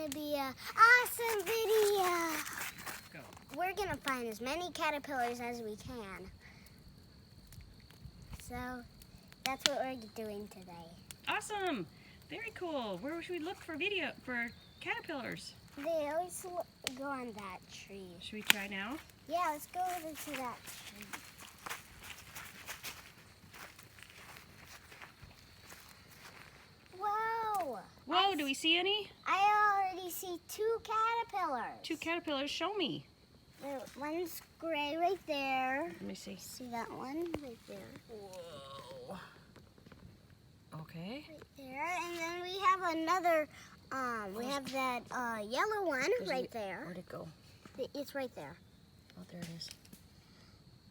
gonna be an awesome video. Go. We're gonna find as many caterpillars as we can. So that's what we're doing today. Awesome. Very cool. Where should we look for caterpillars? They always go on that tree. Should we try now? Yeah, let's go over to that tree. Whoa! Whoa, do we see any? I already see 2 caterpillars. 2 caterpillars, show me. One's gray right there. Let me see. See that one right there? Whoa. Okay. Right there. And then we have another, we have that yellow one right there. Where'd it go? It's right there. Oh, there it is.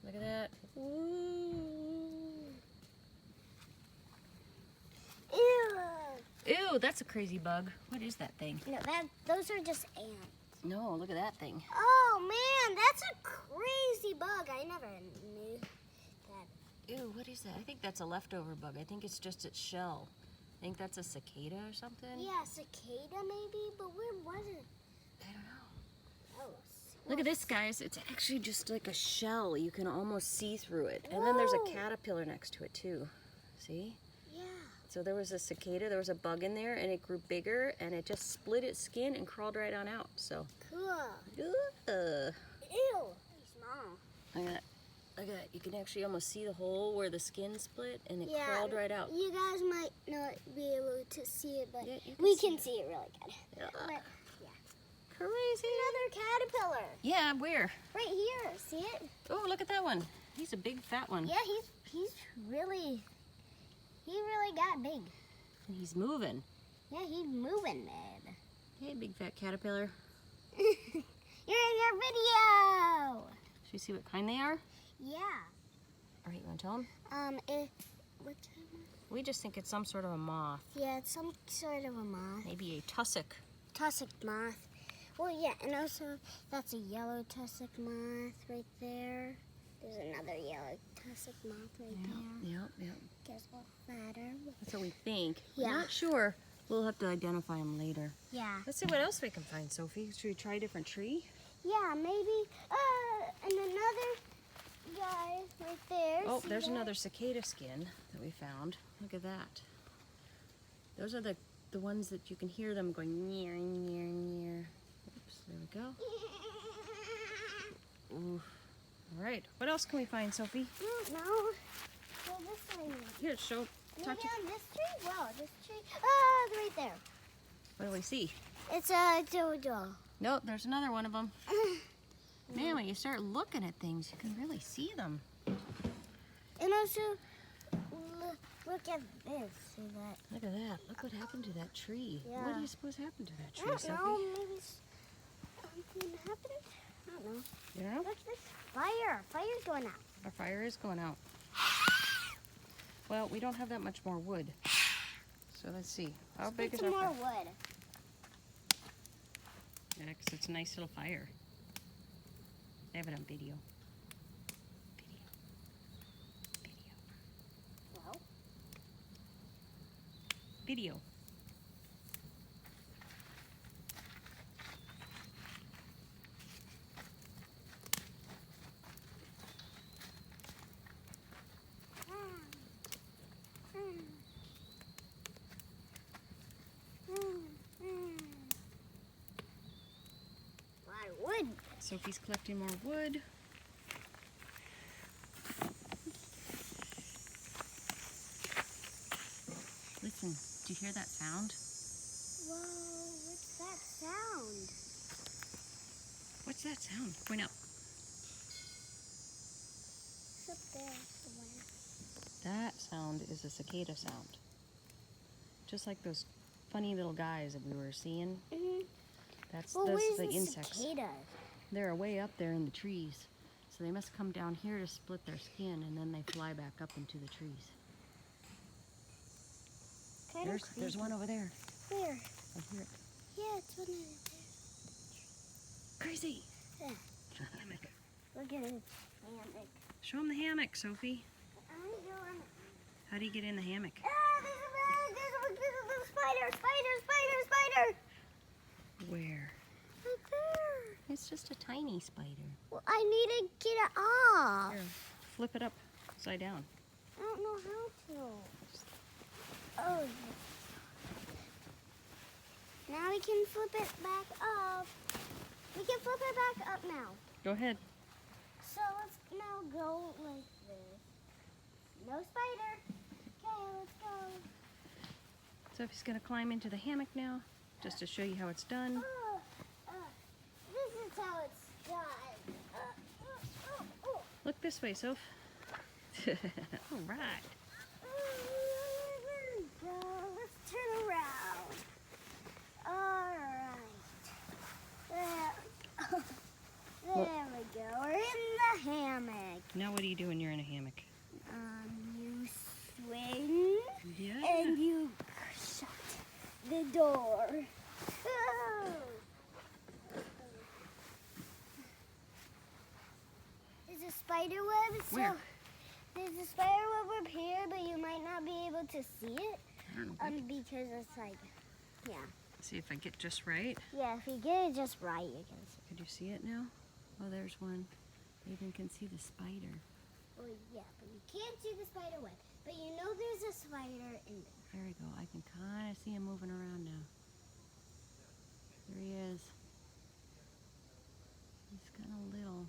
Look at that. Ew! Ew, that's a crazy bug. What is that thing? No, those are just ants. No, look at that thing. Oh man, that's a crazy bug. I never knew that. Ew, what is that? I think that's a leftover bug. I think it's just its shell. I think that's a cicada or something. Yeah, cicada maybe, but where was it? I don't know. Oh, Look at this, guys. It's actually just like a shell. You can almost see through it. And then there's a Whoa. caterpillar next to it too. See? yeah. So there was a cicada, there was a bug in there, and it grew bigger, and it just split its skin and crawled right on out. So, Cool. Ew. Ew. Small. Look at that. Look at that. You can actually almost see the hole where the skin split, and it Yeah. crawled right out. You guys might not be able to see it, but Yeah, you we see can it. see it really good. Yeah. But, Crazy. another caterpillar. Yeah, where? Right here. See it? Oh, look at that one. He's a big fat one. Yeah, he really got big. And he's moving. Yeah, he's moving, man. Hey, big fat caterpillar. You're in your video. Should we see what kind they are? Yeah. All right, you want to tell them? What? We just think it's some sort of a moth. Yeah, it's some sort of a moth. Maybe a tussock. Tussock moth. Well, yeah, and also that's a yellow tussock moth right there. There's another yellow tussock moth right there. Yep. Gets all fatter. That's what we think. Yeah. We're not sure. We'll have to identify them later. Yeah. Let's see what else we can find, Sophie. Should we try a different tree? Yeah, maybe. And another guy right there. Oh, See there's that? another cicada skin that we found. Look at that. Those are the ones that you can hear them going near. Oops, there we go. Ooh. All right. What else can we find, Sophie? No. Well, this way. Here, show. Maybe Touch it. on this tree? Wow, this tree. Oh, it's right there. What do we see? It's a dodo. Nope, there's another one of them. Man, when you start looking at things, you can really see them. And also, look at this. See that? Look at that. Look what happened to that tree. What do Yeah. you suppose happened to that I tree, don't Sophie? know. Maybe something happened. I don't know. You know? What's this? Fire. Fire's going out. Our fire is going out. Well, we don't have that much more wood. So let's see. How big Put is some our more fire? wood. Yeah, 'cause it's a nice little fire. I have it on video. Well, Video. a lot of wood. Sophie's collecting more wood. Listen, do you hear that sound? Whoa, what's that sound? What's that sound? Point out. It's up there somewhere. That sound is a cicada sound. Just like those funny little guys that we were seeing. That's Well, those where's the the insects. cicadas? They're way up there in the trees. So they must come down here to split their skin and then they fly back up into the trees. Kind of There's one over there. Where? I hear it. Yeah, it's one over Crazy. there. Hammock. Look at it. Hammock. Show them the hammock, Sophie. I'm going. How do you get in the hammock? Ah, there's a spider, spider, spider, spider. Where? Right there. It's just a tiny spider. Well, I need to get it off. Here, flip it up upside down. I don't know how to. Oh. Now we can flip it back up. We can flip it back up now. Go ahead. So let's now go like this. No spider. Okay, let's go. Sophie's gonna climb into the hammock now, just to show you how it's done. This is how it's done. Look this way, Soph. All right. There we go. Let's turn around. All right. There we go. We're in the hammock. Now what do you do when you're in a hammock? You swing Yeah. and you shut the door. Oh. There's a spider web. Where? There's a spider web up here, but you might not be able to see it. Because it's like, yeah. See if I get just right. Yeah, if you get it just right, you can see. Could you see it now? Oh, there's one. You even can see the spider. Oh, yeah, but you can't see the spider web. But you know there's a spider in there. There we go. I can kind of see him moving around now. There he is. He's kind of little.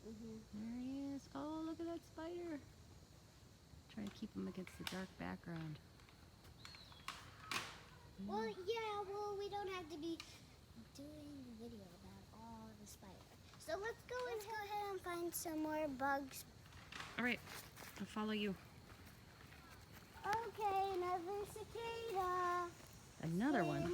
There he is. Oh, look at that spider. Try to keep him against the dark background. Well, yeah, we don't have to be doing the video about all the spiders. So let's go ahead and find some more bugs. All right, I'll follow you. Okay, another cicada. Another one.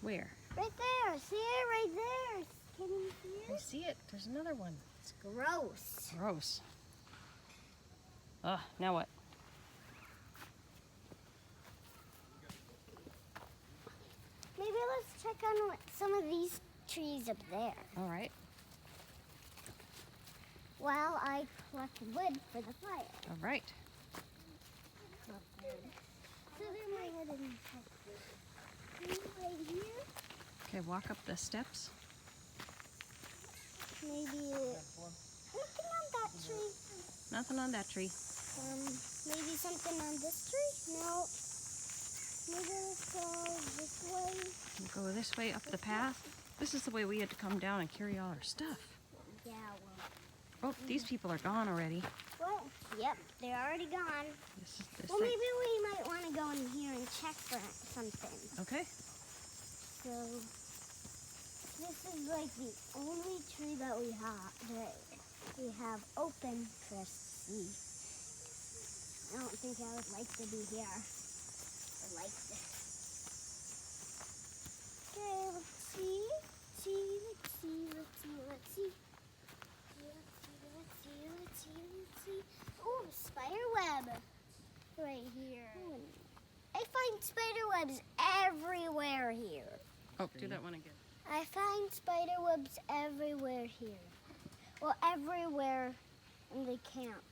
Where? Right there. See it right there. Can you see I it? see it. There's another one. It's gross. Gross. Ugh, now what? Maybe let's check on some of these trees up there. All right. While I collect wood for the fire. All right. So then my wooden tree right here. Okay, walk up the steps. Maybe nothing on that tree. Nothing on that tree. Maybe something on this tree? No. Maybe let's go this way. We'll go this way up the path. This is the way we had to come down and carry all our stuff. Yeah, well. Oh, these people are gone already. Well, yep, they're already gone. This is this Well, side. maybe we might want to go in here and check for something. Okay. So, this is like the only tree that we have open for us to see. I don't think I would like to be here. Or like this. Okay, let's see. Let's see. Oh, spider web. Right here. I find spider webs everywhere here. Oh, do that one again. I find spider webs everywhere here. Well, everywhere in the camp.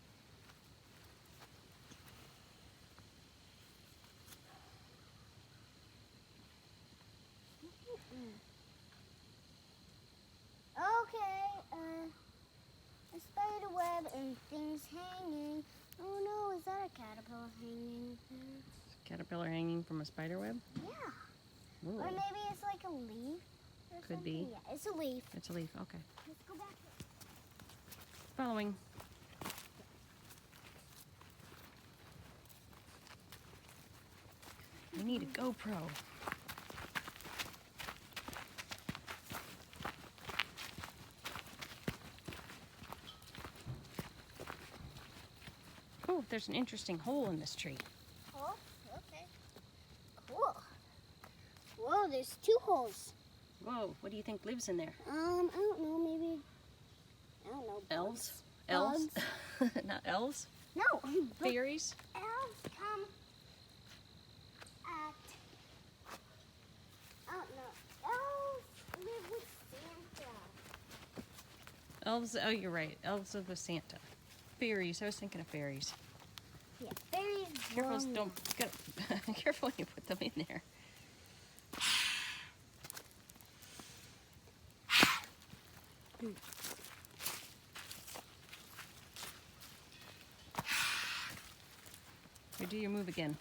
Okay, a spider web and things hanging. Oh no, is that a caterpillar hanging there? Caterpillar hanging from a spider web? Yeah. Ooh. Or maybe it's like a leaf. Or Could be. something. Yeah, it's a leaf. It's a leaf. Okay. Let's go back. Following. We need a GoPro. Oh, there's an interesting hole in this tree. Oh, okay. Cool. Whoa, there's two holes. Whoa, what do you think lives in there? I don't know, maybe, I don't know. Elves? Bugs. Elves? Not elves? No, but Fairies? elves come at, I don't know, elves live with Santa. Elves, oh, you're right. Elves live with Santa. Fairies, I was thinking of fairies. Yeah, fairies Careful, belong don't, get, careful when you put them in there. Or do your move again.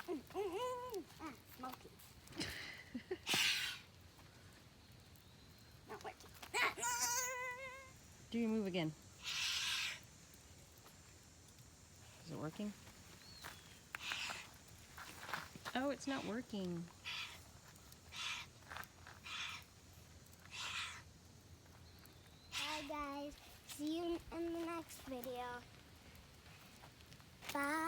Ah, smoking. Not working. Do your move again. Is it working? Oh, it's not working. Bye guys. See you in the next video. Bye.